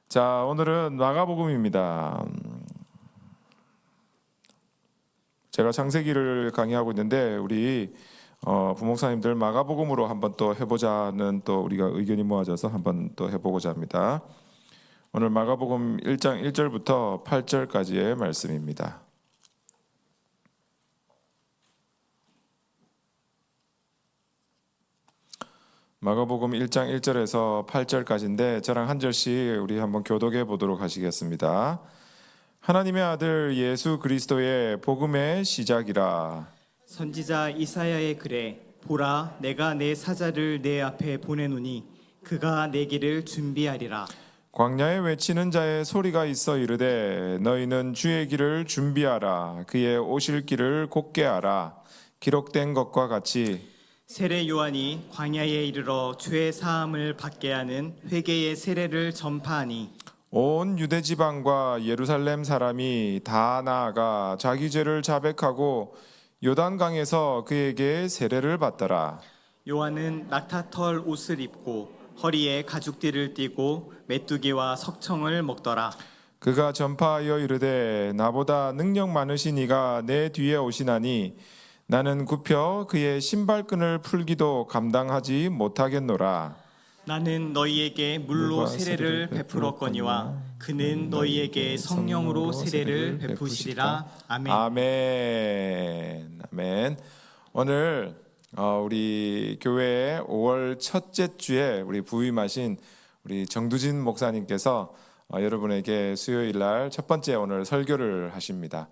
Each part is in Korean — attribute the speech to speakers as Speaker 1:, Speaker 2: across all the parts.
Speaker 1: 자, 오늘은 마가복음입니다. 제가 창세기를 강의하고 있는데 우리 부목사님들 마가복음으로 한번 또 해보자는 또 우리가 의견이 모아져서 한번 또 해보고자 합니다. 오늘 마가복음 1장 1절부터 8절까지의 말씀입니다. 마가복음 1장 1절에서 8절까지인데 저랑 한 절씩 우리 한번 교독해 보도록 하시겠습니다. 하나님의 아들 예수 그리스도의 복음의 시작이라.
Speaker 2: 선지자 이사야의 글에 보라 내가 내 사자를 내 앞에 보내노니 그가 내 길을 준비하리라.
Speaker 1: 광야에 외치는 자의 소리가 있어 이르되 너희는 주의 길을 준비하라. 그의 오실 길을 곧게 하라. 기록된 것과 같이
Speaker 2: 세례 요한이 광야에 이르러 죄 사함을 받게 하는 회개의 세례를 전파하니
Speaker 1: 온 유대 지방과 예루살렘 사람이 다 나아가 자기 죄를 자백하고 요단강에서 그에게 세례를 받더라.
Speaker 2: 요한은 낙타털 옷을 입고 허리에 가죽띠를 띠고 메뚜기와 석청을 먹더라.
Speaker 1: 그가 전파하여 이르되 나보다 능력 많으신 이가 내 뒤에 오시나니 나는 굽혀 그의 신발끈을 풀기도 감당하지 못하겠노라.
Speaker 2: 나는 너희에게 물로 세례를 베풀었거니와 그는 너희에게 성령으로 세례를 베푸시리라. 아멘.
Speaker 1: 아멘. 아멘. 오늘 우리 교회의 5월 첫째 주에 우리 부임하신 우리 정두진 목사님께서 여러분에게 수요일 날 첫 번째 오늘 설교를 하십니다.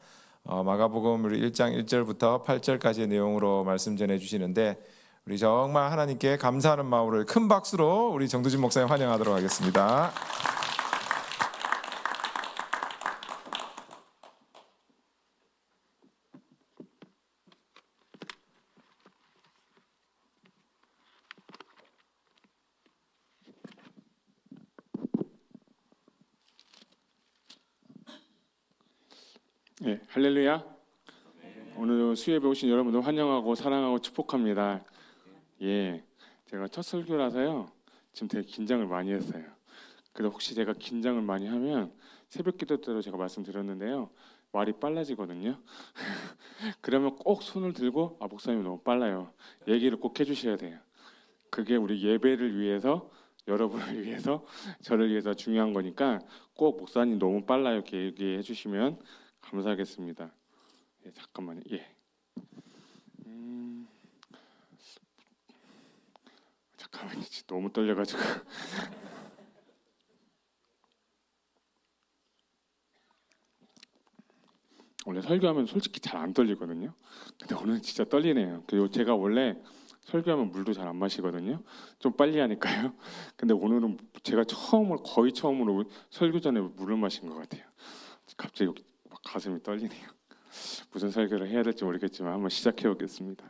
Speaker 1: 마가복음 우리 1장 1절부터 8절까지의 내용으로 말씀 전해 주시는데 우리 정말 하나님께 감사하는 마음으로 큰 박수로 우리 정두진 목사님 환영하도록 하겠습니다.
Speaker 3: 네, 할렐루야. 오늘 수요예배 오신 여러분들 환영하고 사랑하고 축복합니다. 예, 제가 첫 설교라서요. 지금 되게 긴장을 많이 했어요. 그래서 혹시 제가 긴장을 많이 하면 새벽 기도 때로 제가 말씀드렸는데요. 말이 빨라지거든요. 그러면 꼭 손을 들고 목사님 너무 빨라요. 얘기를 꼭 해주셔야 돼요. 그게 우리 예배를 위해서 여러분을 위해서 저를 위해서 중요한 거니까 꼭 목사님 너무 빨라요 이렇게 얘기해 주시면 감사하겠습니다. 예, 잠깐만요. 예. 잠깐만요. 너무 떨려가지고. 원래 설교하면 솔직히 잘 안 떨리거든요. 근데 오늘 진짜 떨리네요. 그리고 제가 원래 설교하면 물도 잘 안 마시거든요. 좀 빨리 하니까요. 근데 오늘은 제가 거의 처음으로 설교 전에 물을 마신 것 같아요. 갑자기 막 가슴이 떨리네요. 무슨 설교를 해야 될지 모르겠지만 한번 시작해 보겠습니다.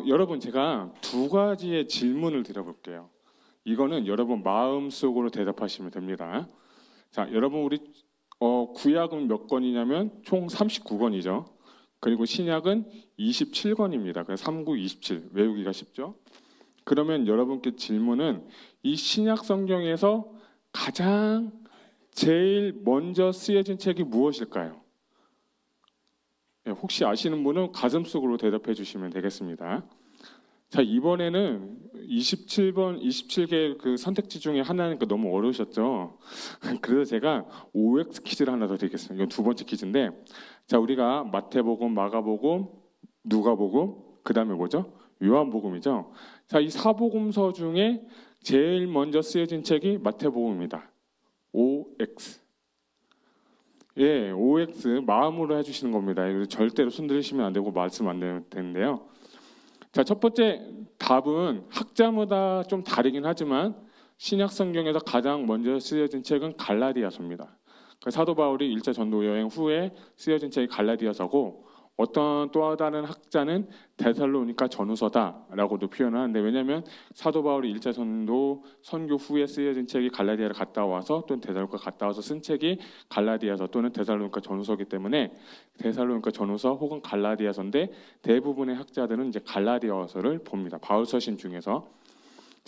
Speaker 3: 여러분 제가 두 가지의 질문을 드려볼게요. 이거는 여러분 마음속으로 대답하시면 됩니다. 자, 여러분 우리 구약은 몇 권이냐면 총 39권이죠. 그리고 신약은 27권입니다. 그래서 39, 27 외우기가 쉽죠. 그러면 여러분께 질문은 이 신약 성경에서 가장 제일 먼저 쓰여진 책이 무엇일까요? 혹시 아시는 분은 가슴속으로 대답해 주시면 되겠습니다. 자, 이번에는 27개 그 선택지 중에 하나니까 너무 어려우셨죠? 그래서 제가 OX 퀴즈를 하나 더 드리겠습니다. 이건 두 번째 퀴즈인데, 자, 우리가 마태복음, 마가복음, 누가복음, 그 다음에 뭐죠? 요한복음이죠. 자, 이 사복음서 중에 제일 먼저 쓰여진 책이 마태복음입니다. OX. 예, OX 마음으로 해주시는 겁니다. 절대로 손 들으시면 안 되고 말씀 안 되는데요. 자, 첫 번째 답은 학자마다 좀 다르긴 하지만 신약 성경에서 가장 먼저 쓰여진 책은 갈라디아서입니다. 사도 바울이 1차 전도 여행 후에 쓰여진 책이 갈라디아서고 어떤 또 다른 학자는 데살로니가 전후서다라고도 표현하는데 왜냐하면 사도 바울이 1차 전도 선교 후에 쓰여진 책이 갈라디아를 갔다 와서 또는 데살로니가 갔다 와서 쓴 책이 갈라디아서 또는 데살로니가 전후서이기 때문에 데살로니가 전후서 혹은 갈라디아서인데 대부분의 학자들은 이제 갈라디아서를 봅니다. 바울 서신 중에서.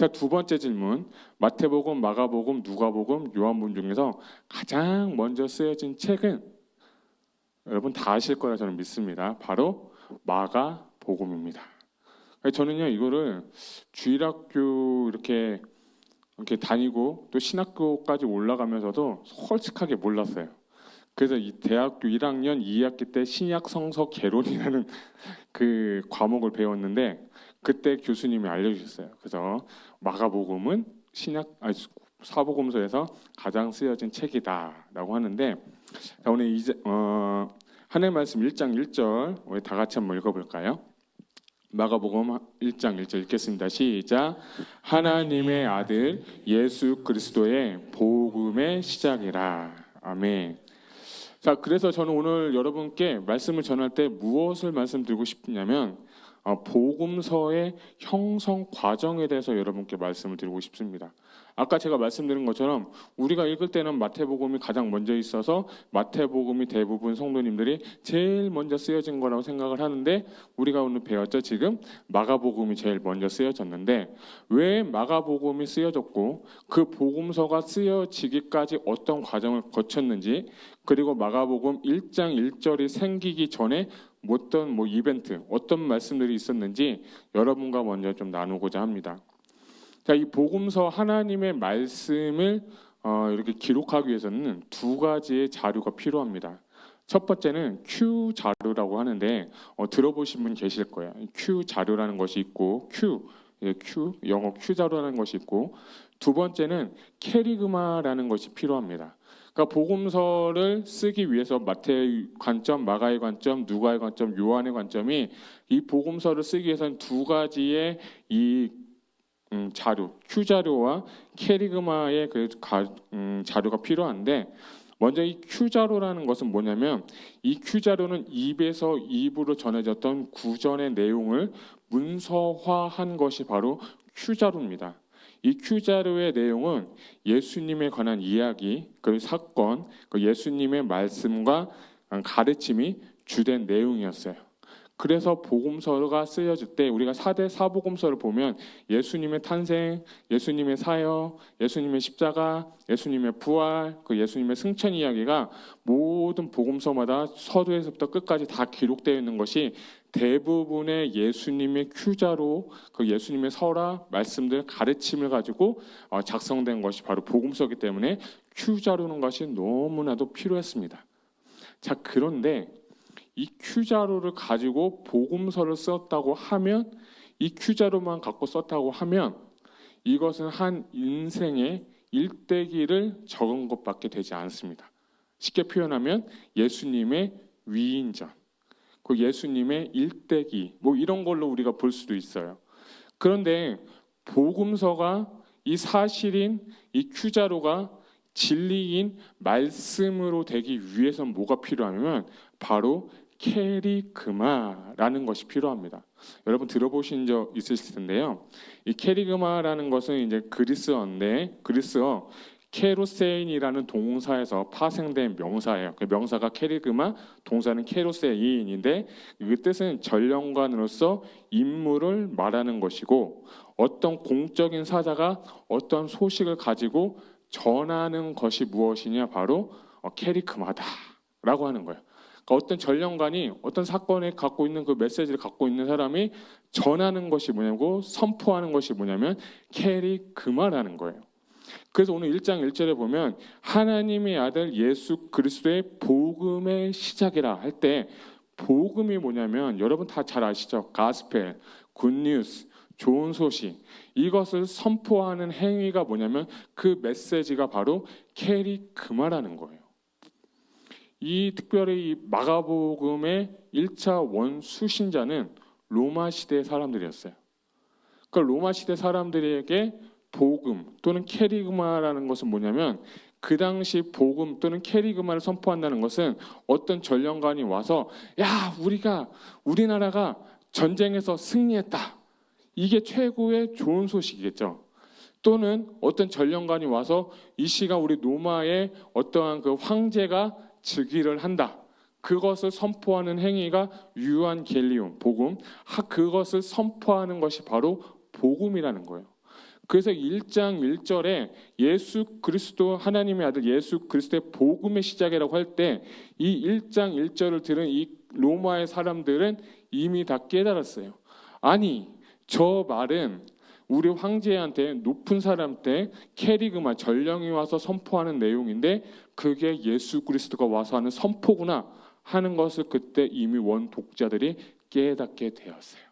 Speaker 3: 자, 두 번째 질문. 마태복음, 마가복음, 누가복음, 요한복음 중에서 가장 먼저 쓰여진 책은 여러분 다 아실 거라 저는 믿습니다. 바로 마가복음입니다. 저는요 이거를 주일학교 이렇게 다니고 또 신학교까지 올라가면서도 솔직하게 몰랐어요. 그래서 이 대학교 1학년 2학기 때 신약 성서 개론이라는 그 과목을 배웠는데 그때 교수님이 알려주셨어요. 그래서 마가복음은 사복음서에서 가장 쓰여진 책이다라고 하는데, 자, 오늘 하나님 말씀 1장 1절 우리 다 같이 한번 읽어볼까요? 마가복음 1장 1절 읽겠습니다. 시작. 하나님의 아들 예수 그리스도의 복음의 시작이라. 아멘. 자, 그래서 저는 오늘 여러분께 말씀을 전할 때 무엇을 말씀드리고 싶냐면 복음서의 형성 과정에 대해서 여러분께 말씀을 드리고 싶습니다. 아까 제가 말씀드린 것처럼 우리가 읽을 때는 마태복음이 가장 먼저 있어서 마태복음이 대부분 성도님들이 제일 먼저 쓰여진 거라고 생각을 하는데, 우리가 오늘 배웠죠. 지금 마가복음이 제일 먼저 쓰여졌는데 왜 마가복음이 쓰여졌고 그 복음서가 쓰여지기까지 어떤 과정을 거쳤는지, 그리고 마가복음 1장 1절이 생기기 전에 어떤 이벤트, 어떤 말씀들이 있었는지 여러분과 먼저 좀 나누고자 합니다. 자, 이 복음서 하나님의 말씀을 이렇게 기록하기 위해서는 두 가지의 자료가 필요합니다. 첫 번째는 Q 자료라고 하는데 들어보신 분 계실 거예요. Q 자료라는 것이 있고 영어 Q 자료라는 것이 있고, 두 번째는 캐리그마라는 것이 필요합니다. 그러니까 복음서를 쓰기 위해서 마태의 관점, 마가의 관점, 누가의 관점, 요한의 관점이 이 복음서를 쓰기 위해서는 두 가지의 이 자료, Q 자료와 캐리그마의 자료가 필요한데, 먼저 이 Q 자료라는 것은 뭐냐면 이 Q 자료는 입에서 입으로 전해졌던 구전의 내용을 문서화한 것이 바로 Q 자료입니다. 이 Q 자료의 내용은 예수님에 관한 이야기, 그 사건, 그 예수님의 말씀과 가르침이 주된 내용이었어요. 그래서 복음서가 쓰여질 때 우리가 4대 사복음서를 보면 예수님의 탄생, 예수님의 사역, 예수님의 십자가, 예수님의 부활, 그 예수님의 승천 이야기가 모든 복음서마다 서두에서부터 끝까지 다 기록되어 있는 것이 대부분의 예수님의 큐자로 그 예수님의 설화, 말씀들, 가르침을 가지고 작성된 것이 바로 복음서이기 때문에 큐자로는 것이 너무나도 필요했습니다. 자, 그런데 이 큐자로를 가지고 복음서를 썼다고 하면, 이 큐자로만 갖고 썼다고 하면 이것은 한 인생의 일대기를 적은 것밖에 되지 않습니다. 쉽게 표현하면 예수님의 위인전, 그 예수님의 일대기 이런 걸로 우리가 볼 수도 있어요. 그런데 복음서가 이 사실인 이 큐자로가 진리인 말씀으로 되기 위해서는 뭐가 필요하면 바로 캐리그마라는 것이 필요합니다. 여러분 들어보신 적 있으실 텐데요. 이 캐리그마라는 것은 이제 그리스어인데, 그리스어 케로세인이라는 동사에서 파생된 명사예요. 그 명사가 캐리그마, 동사는 케로세인인데 그 뜻은 전령관으로서 임무를 말하는 것이고, 어떤 공적인 사자가 어떤 소식을 가지고 전하는 것이 무엇이냐, 바로 캐리그마다라고 하는 거예요. 그러니까 어떤 전령관이 어떤 사건에 갖고 있는 그 메시지를 갖고 있는 사람이 전하는 것이 뭐냐고, 선포하는 것이 뭐냐면 캐리그마라는 거예요. 그래서 오늘 1장 1절에 보면 하나님의 아들 예수 그리스도의 복음의 시작이라 할 때, 복음이 뭐냐면 여러분 다 잘 아시죠? 가스펠, 굿뉴스, 좋은 소식, 이것을 선포하는 행위가 뭐냐면 그 메시지가 바로 캐리그마라는 거예요. 이 특별히 이 마가복음의 1차 원수신자는 로마 시대 사람들이었어요. 그러니까 로마 시대 사람들에게 복음 또는 캐리그마라는 것은 뭐냐면, 그 당시 복음 또는 캐리그마를 선포한다는 것은 어떤 전령관이 와서 우리나라가 전쟁에서 승리했다, 이게 최고의 좋은 소식이겠죠. 또는 어떤 전령관이 와서 이 시간 우리 로마의 어떠한 그 황제가 즉위를 한다, 그것을 선포하는 행위가 유한겔리온 복음, 그것을 선포하는 것이 바로 복음이라는 거예요. 그래서 1장 1절에 예수 그리스도 하나님의 아들 예수 그리스도의 복음의 시작이라고 할 때 이 1장 1절을 들은 이 로마의 사람들은 이미 다 깨달았어요. 아니, 저 말은 우리 황제한테 높은 사람한테 캐리그마 전령이 와서 선포하는 내용인데 그게 예수 그리스도가 와서 하는 선포구나 하는 것을 그때 이미 원 독자들이 깨닫게 되었어요.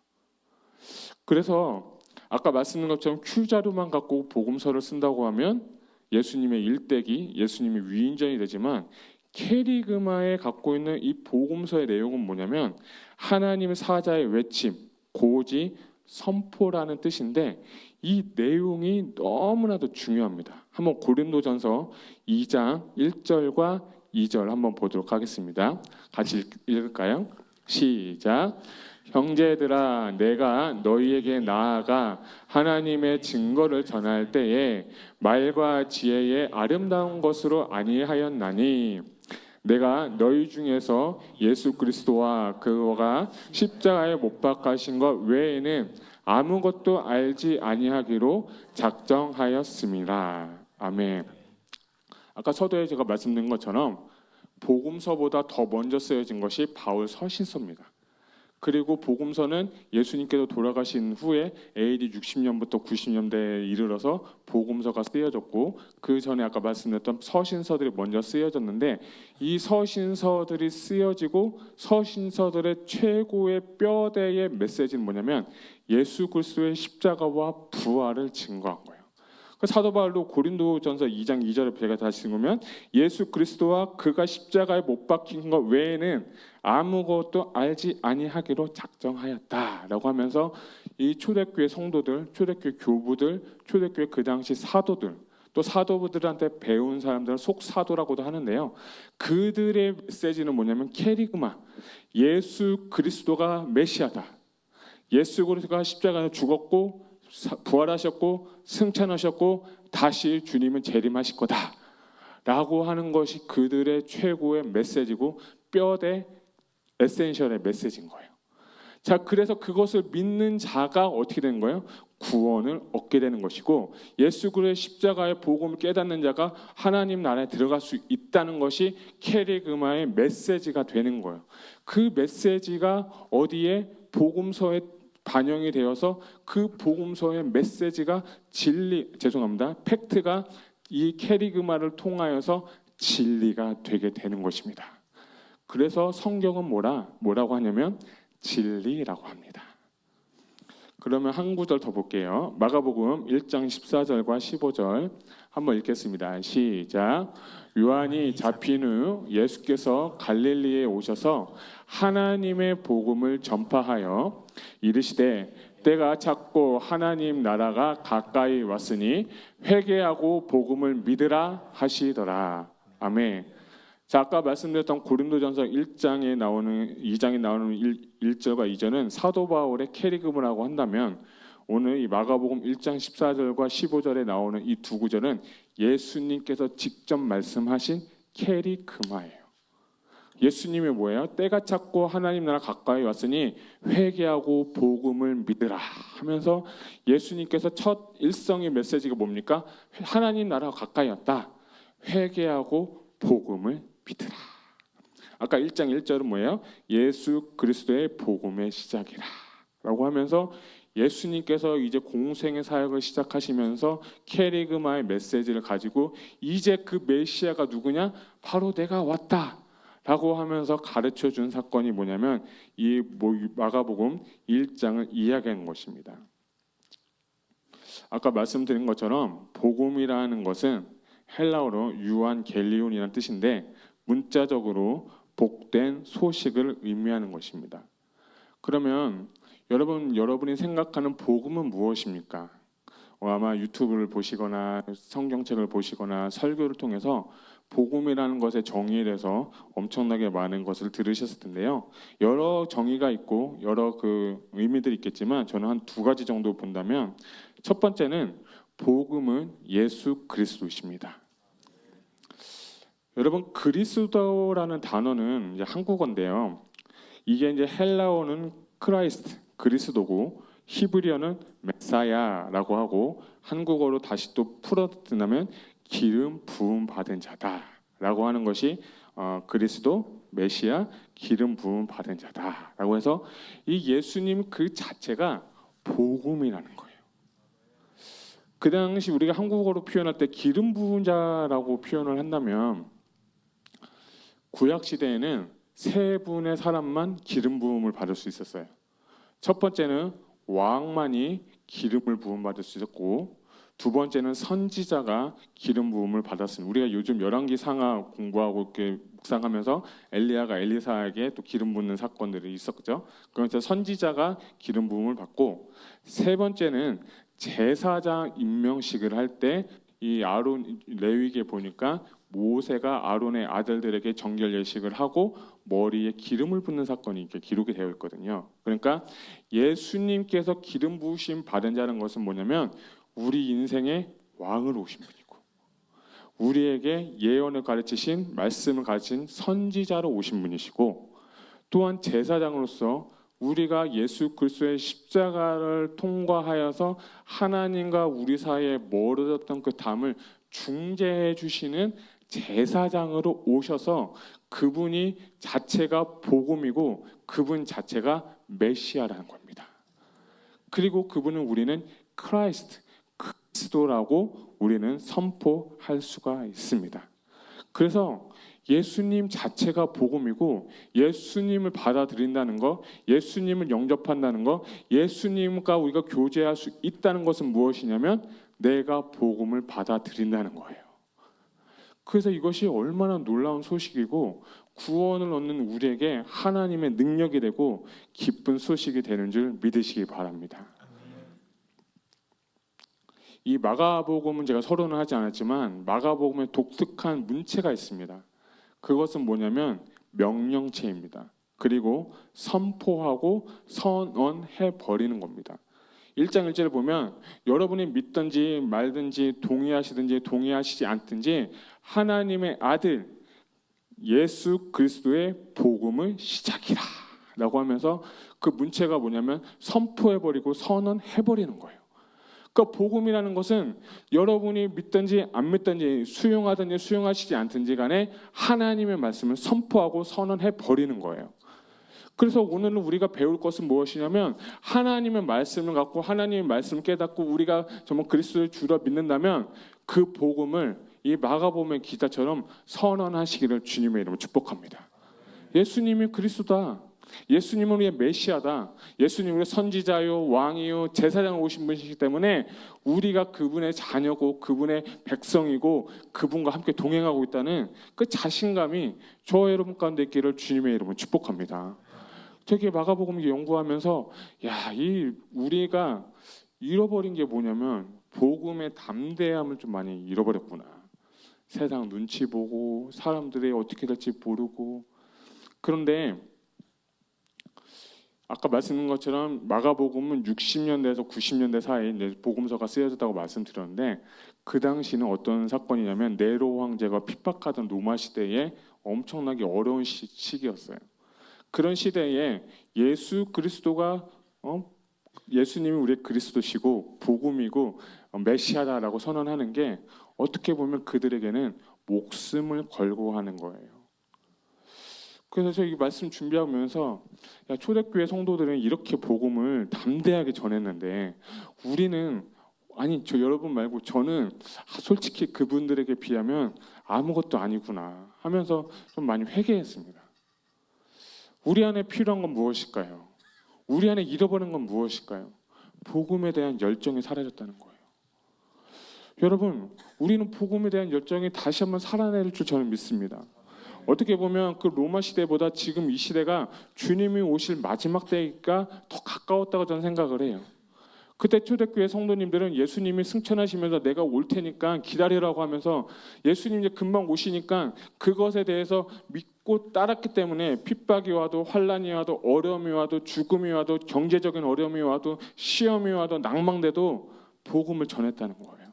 Speaker 3: 그래서 아까 말씀드린 것처럼 Q자료만 갖고 복음서를 쓴다고 하면 예수님의 일대기, 예수님의 위인전이 되지만 캐리그마에 갖고 있는 이 복음서의 내용은 뭐냐면 하나님 사자의 외침, 고지, 선포라는 뜻인데 이 내용이 너무나도 중요합니다. 한번 고린도전서 2장 1절과 2절 한번 보도록 하겠습니다. 같이 읽을까요? 시작. 형제들아, 내가 너희에게 나아가 하나님의 증거를 전할 때에 말과 지혜의 아름다운 것으로 아니하였나니 내가 너희 중에서 예수 그리스도와 그가 십자가에 못 박히신 것 외에는 아무것도 알지 아니하기로 작정하였습니다. 아멘. 아까 서두에 제가 말씀드린 것처럼 복음서보다 더 먼저 쓰여진 것이 바울 서신서입니다. 그리고 복음서는 예수님께서 돌아가신 후에 AD 60년부터 90년대에 이르러서 복음서가 쓰여졌고 그 전에 아까 말씀드렸던 서신서들이 먼저 쓰여졌는데 이 서신서들이 쓰여지고 서신서들의 최고의 뼈대의 메시지는 뭐냐면 예수 그리스도의 십자가와 부활을 증거한 거예요. 사도 바울도 고린도전서 2장 2절에 제가 다시 읽으면 예수 그리스도와 그가 십자가에 못 박힌 것 외에는 아무것도 알지 아니하기로 작정하였다라고 하면서 이 초대교회 성도들, 초대교회 교부들, 초대교회 그 당시 사도들 또 사도들한테 배운 사람들은 속사도라고도 하는데요. 그들의 메시지는 뭐냐면 캐리그마, 예수 그리스도가 메시아다. 예수 그리스도가 십자가에 죽었고 부활하셨고 승천하셨고 다시 주님은 재림하실 거다 라고 하는 것이 그들의 최고의 메시지고 뼈대 에센셜의 메시지인 거예요. 자, 그래서 그것을 믿는 자가 어떻게 되는 거예요? 구원을 얻게 되는 것이고 예수 그리스도의 십자가의 복음을 깨닫는 자가 하나님 나라에 들어갈 수 있다는 것이 캐리그마의 메시지가 되는 거예요. 그 메시지가 어디에? 복음서에 반영이 되어서 그 복음서의 메시지가 팩트가 이 캐리그마를 통하여서 진리가 되게 되는 것입니다. 그래서 성경은 뭐라고 하냐면 진리라고 합니다. 그러면 한 구절 더 볼게요. 마가복음 1장 14절과 15절 한번 읽겠습니다. 시작. 요한이 잡힌 후 예수께서 갈릴리에 오셔서 하나님의 복음을 전파하여 이르시되 때가 찼고 하나님 나라가 가까이 왔으니 회개하고 복음을 믿으라 하시더라. 아멘. 자, 아까 말씀드렸던 고린도전서 1장에 나오는 2장에 나오는 1절과 2절은 사도 바울의 캐리그마라고 한다면 오늘 이 마가복음 1장 14절과 15절에 나오는 이 두 구절은 예수님께서 직접 말씀하신 캐리그마예요. 예수님이 뭐예요? 때가 찼고 하나님 나라 가까이 왔으니 회개하고 복음을 믿으라 하면서 예수님께서 첫 일성의 메시지가 뭡니까? 하나님 나라가 가까이 왔다. 회개하고 복음을 믿으라. 아까 1장 1절은 뭐예요? 예수 그리스도의 복음의 시작이라 라고 하면서 예수님께서 이제 공생의 사역을 시작하시면서 캐리그마의 메시지를 가지고 이제 그 메시아가 누구냐? 바로 내가 왔다 라고 하면서 가르쳐 준 사건이 뭐냐면 이 마가복음 1장을 이야기하는 것입니다. 아까 말씀드린 것처럼 복음이라는 것은 헬라어로 유안겔리온이라는 뜻인데 문자적으로 복된 소식을 의미하는 것입니다. 그러면 여러분이 생각하는 복음은 무엇입니까? 아마 유튜브를 보시거나 성경책을 보시거나 설교를 통해서 복음이라는 것의 정의에 대해서 엄청나게 많은 것을 들으셨을 텐데요. 여러 정의가 있고 여러 그 의미들이 있겠지만 저는 한 두 가지 정도 본다면 첫 번째는 복음은 예수 그리스도이십니다. 여러분 그리스도라는 단어는 이제 한국어인데요. 이게 이제 헬라어는 크라이스트 그리스도고 히브리어는 메사야라고 하고 한국어로 다시 또 풀어듣는다면 기름 부음 받은 자다라고 하는 것이 그리스도 메시아 기름 부음 받은 자다라고 해서 이 예수님 그 자체가 복음이라는 거예요. 그 당시 우리가 한국어로 표현할 때 기름 부은 자라고 표현을 한다면 구약 시대에는 세 분의 사람만 기름 부음을 받을 수 있었어요. 첫 번째는 왕만이 기름을 부음 받을 수 있었고, 두 번째는 선지자가 기름 부음을 받았습니다. 우리가 요즘 열왕기 상하 공부하고 이렇게 묵상하면서 엘리야가 엘리사에게 또 기름 붓는 사건들이 있었죠. 그래서 선지자가 기름 부음을 받고, 세 번째는 제사장 임명식을 할 때 이 아론 레위기에 보니까 모세가 아론의 아들들에게 정결 예식을 하고 머리에 기름을 붓는 사건이 이렇게 기록이 되어 있거든요. 그러니까 예수님께서 기름 부으심 받은 자는 것은 뭐냐면 우리 인생의 왕으로 오신 분이고, 우리에게 예언을 가르치신 말씀을 가르친 선지자로 오신 분이시고, 또한 제사장으로서 우리가 예수 그리스도의 십자가를 통과하여서 하나님과 우리 사이에 멀어졌던 그 담을 중재해 주시는 제사장으로 오셔서 그분이 자체가 복음이고 그분 자체가 메시아라는 겁니다. 그리고 그분은 우리는 크라이스트, 그리스도라고 우리는 선포할 수가 있습니다. 그래서 예수님 자체가 복음이고 예수님을 받아들인다는 것, 예수님을 영접한다는 것, 예수님과 우리가 교제할 수 있다는 것은 무엇이냐면 내가 복음을 받아들인다는 거예요. 그래서 이것이 얼마나 놀라운 소식이고 구원을 얻는 우리에게 하나님의 능력이 되고 기쁜 소식이 되는 줄 믿으시기 바랍니다. 이 마가복음은 제가 서론을 하지 않았지만 마가복음에 독특한 문체가 있습니다. 그것은 뭐냐면 명령체입니다. 그리고 선포하고 선언해 버리는 겁니다. 1장 1절을 보면 여러분이 믿든지 말든지 동의하시든지 동의하시지 않든지 하나님의 아들 예수 그리스도의 복음을 시작이라 라고 하면서 그 문체가 뭐냐면 선포해버리고 선언해버리는 거예요. 그러니까 복음이라는 것은 여러분이 믿든지 안 믿든지 수용하든지 수용하시지 않든지 간에 하나님의 말씀을 선포하고 선언해버리는 거예요. 그래서 오늘은 우리가 배울 것은 무엇이냐면 하나님의 말씀을 갖고 하나님의 말씀을 깨닫고 우리가 정말 그리스도를 주로 믿는다면 그 복음을 이 마가복음의 기자처럼 선언하시기를 주님의 이름으로 축복합니다. 예수님이 그리스도다. 예수님은 우리의 메시아다. 예수님은 우리의 선지자요 왕이요 제사장으로 오신 분이시기 때문에 우리가 그분의 자녀고 그분의 백성이고 그분과 함께 동행하고 있다는 그 자신감이 저와 여러분 가운데 있기를 주님의 이름으로 축복합니다. 되게 마가복음 연구하면서 우리가 잃어버린 게 뭐냐면 복음의 담대함을 좀 많이 잃어버렸구나. 세상 눈치 보고 사람들이 어떻게 될지 모르고. 그런데 아까 말씀드린 것처럼 마가복음은 60년대에서 90년대 사이에 복음서가 쓰여졌다고 말씀드렸는데 그 당시는 어떤 사건이냐면 네로 황제가 핍박하던 로마 시대에 엄청나게 어려운 시기였어요. 그런 시대에 예수 그리스도가 예수님이 우리의 그리스도시고 복음이고 메시아다라고 선언하는 게 어떻게 보면 그들에게는 목숨을 걸고 하는 거예요. 그래서 저 이 말씀 준비하면서 초대교회 성도들은 이렇게 복음을 담대하게 전했는데 우리는 저 여러분 말고 저는 솔직히 그분들에게 비하면 아무것도 아니구나 하면서 좀 많이 회개했습니다. 우리 안에 필요한 건 무엇일까요? 우리 안에 잃어버린 건 무엇일까요? 복음에 대한 열정이 사라졌다는 거예요. 여러분, 우리는 복음에 대한 열정이 다시 한번 살아낼 줄 저는 믿습니다. 어떻게 보면 그 로마 시대보다 지금 이 시대가 주님이 오실 마지막 때가 더 가까웠다고 저는 생각을 해요. 그때 초대교회 성도님들은 예수님이 승천하시면서 내가 올 테니까 기다리라고 하면서 예수님 이제 금방 오시니까 그것에 대해서 믿고 따랐기 때문에 핍박이 와도 환난이 와도 어려움이 와도 죽음이 와도 경제적인 어려움이 와도 시험이 와도 낭망돼도 복음을 전했다는 거예요.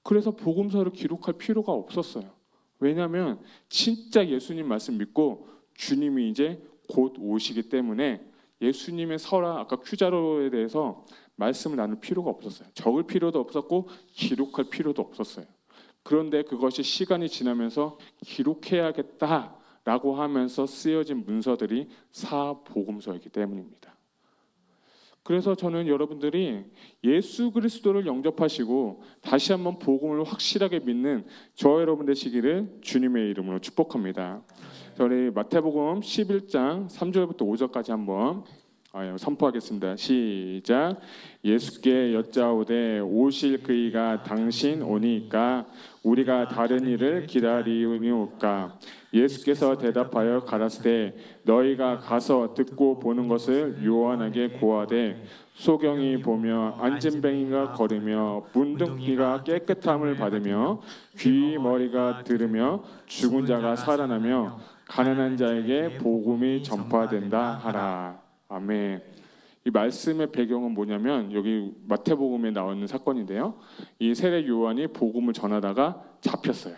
Speaker 3: 그래서 복음서를 기록할 필요가 없었어요. 왜냐하면 진짜 예수님 말씀 믿고 주님이 이제 곧 오시기 때문에 예수님의 설화 아까 큐자로에 대해서 말씀을 나눌 필요가 없었어요. 적을 필요도 없었고 기록할 필요도 없었어요. 그런데 그것이 시간이 지나면서 기록해야겠다라고 하면서 쓰여진 문서들이 사복음서이기 때문입니다. 그래서 저는 여러분들이 예수 그리스도를 영접하시고 다시 한번 복음을 확실하게 믿는 저 여러분 되시기를 주님의 이름으로 축복합니다. 저희 마태복음 11장 3절부터 5절까지 한번 선포하겠습니다. 시작. 예수께 여짜오되 오실 그이가 당신 오니까 우리가 다른 일을 기다리오까. 예수께서 대답하여 가라사대 너희가 가서 듣고 보는 것을 요한에게 고하되 소경이 보며 안진뱅이가 걸으며 문둥이가 깨끗함을 받으며 귀 머리가 들으며 죽은 자가 살아나며 가난한 자에게 복음이 전파된다 하라. 아멘. 이 말씀의 배경은 뭐냐면 여기 마태복음에 나오는 사건인데요. 이 세례 요한이 복음을 전하다가 잡혔어요.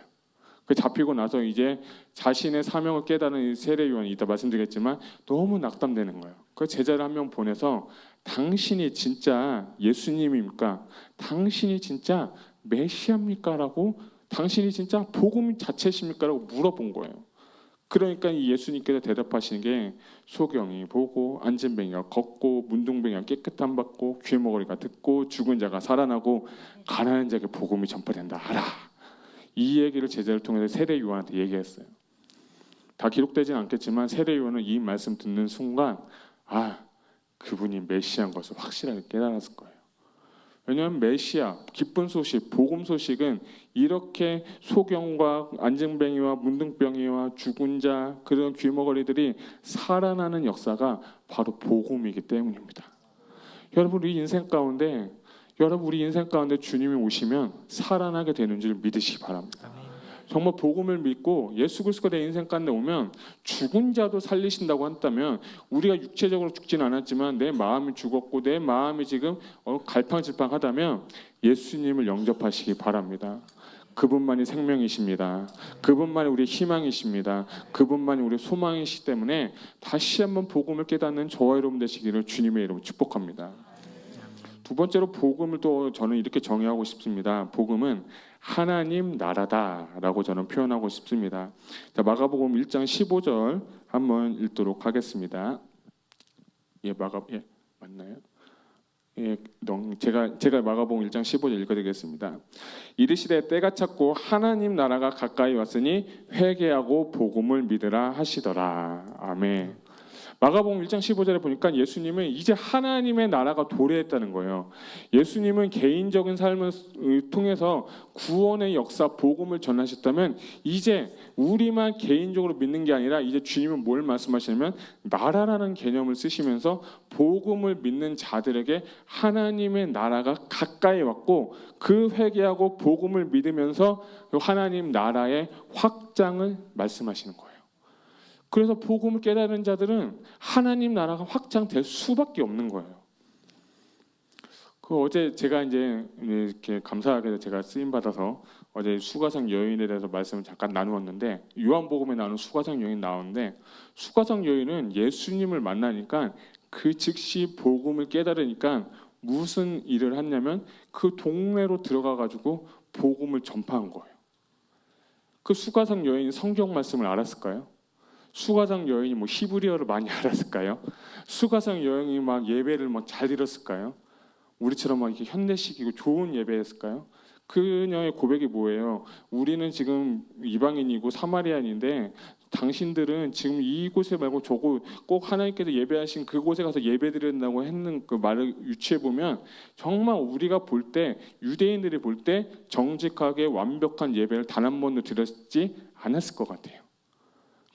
Speaker 3: 그 잡히고 나서 이제 자신의 사명을 깨달은 이 세례 요한이 이따 말씀드리겠지만 너무 낙담되는 거예요. 그 제자를 한 명 보내서 당신이 진짜 예수님입니까? 당신이 진짜 메시아입니까? 라고 당신이 진짜 복음 자체십니까? 라고 물어본 거예요. 그러니까 이 예수님께서 대답하시는 게 소경이 보고 안진뱅이가 걷고 문둥뱅이가 깨끗함 받고 귀머거리가 듣고 죽은 자가 살아나고 가난한 자에게 복음이 전파된다 하라. 이 얘기를 제자를 통해서 세례 요한한테 얘기했어요. 다 기록되진 않겠지만 세례 요한은 이 말씀 듣는 순간 그분이 메시아인 것을 확실하게 깨달았을 거예요. 왜냐하면 메시아, 기쁜 소식, 복음 소식은 이렇게 소경과 안진뱅이와 문둥병이와 죽은 자 그런 귀머거리들이 살아나는 역사가 바로 복음이기 때문입니다. 여러분 우리 인생 가운데 주님이 오시면 살아나게 되는 줄 믿으시기 바랍니다. 정말 복음을 믿고 예수 그리스도가 내 인생 가운데 오면 죽은 자도 살리신다고 한다면 우리가 육체적으로 죽진 않았지만 내 마음이 죽었고 내 마음이 지금 갈팡질팡하다면 예수님을 영접하시기 바랍니다. 그분만이 생명이십니다. 그분만이 우리의 희망이십니다. 그분만이 우리의 소망이시기 때문에 다시 한번 복음을 깨닫는 저와 여러분 되시기를 주님의 이름으로 축복합니다. 두 번째로 복음을 또 저는 이렇게 정의하고 싶습니다. 복음은 하나님 나라다라고 저는 표현하고 싶습니다. 자, 마가복음 1장 15절 한번 읽도록 하겠습니다. 맞나요? 제가 마가복음 1장 15절 읽어드리겠습니다. 이르시되 때가 찼고 하나님 나라가 가까이 왔으니 회개하고 복음을 믿으라 하시더라. 아멘. 마가복음 1장 15절에 보니까 예수님은 이제 하나님의 나라가 도래했다는 거예요. 예수님은 개인적인 삶을 통해서 구원의 역사, 복음을 전하셨다면 이제 우리만 개인적으로 믿는 게 아니라 이제 주님은 뭘 말씀하시냐면 나라라는 개념을 쓰시면서 복음을 믿는 자들에게 하나님의 나라가 가까이 왔고 그 회개하고 복음을 믿으면서 하나님 나라의 확장을 말씀하시는 거예요. 그래서 복음을 깨달은 자들은 하나님 나라가 확장될 수밖에 없는 거예요. 어제 제가 이제 이렇게 감사하게 제가 쓰임 받아서 어제 수가성 여인에 대해서 말씀을 잠깐 나누었는데 요한복음에 나오는 수가성 여인 나오는데 수가성 여인은 예수님을 만나니까 그 즉시 복음을 깨달으니까 무슨 일을 했냐면 그 동네로 들어가 가지고 복음을 전파한 거예요. 그 수가성 여인이 성경 말씀을 알았을까요? 수가성 여인이 히브리어를 많이 알았을까요? 수가성 여인이 막 예배를 잘 드렸을까요? 우리처럼 이렇게 현대식이고 좋은 예배였을까요? 그녀의 고백이 뭐예요? 우리는 지금 이방인이고 사마리아인인데 당신들은 지금 이곳에 말고 저곳 꼭 하나님께서 예배하신 그곳에 가서 예배드린다고 했는 그 말을 유추해 보면 정말 우리가 볼 때 유대인들이 볼 때 정직하게 완벽한 예배를 단 한 번도 드렸지 않았을 것 같아요.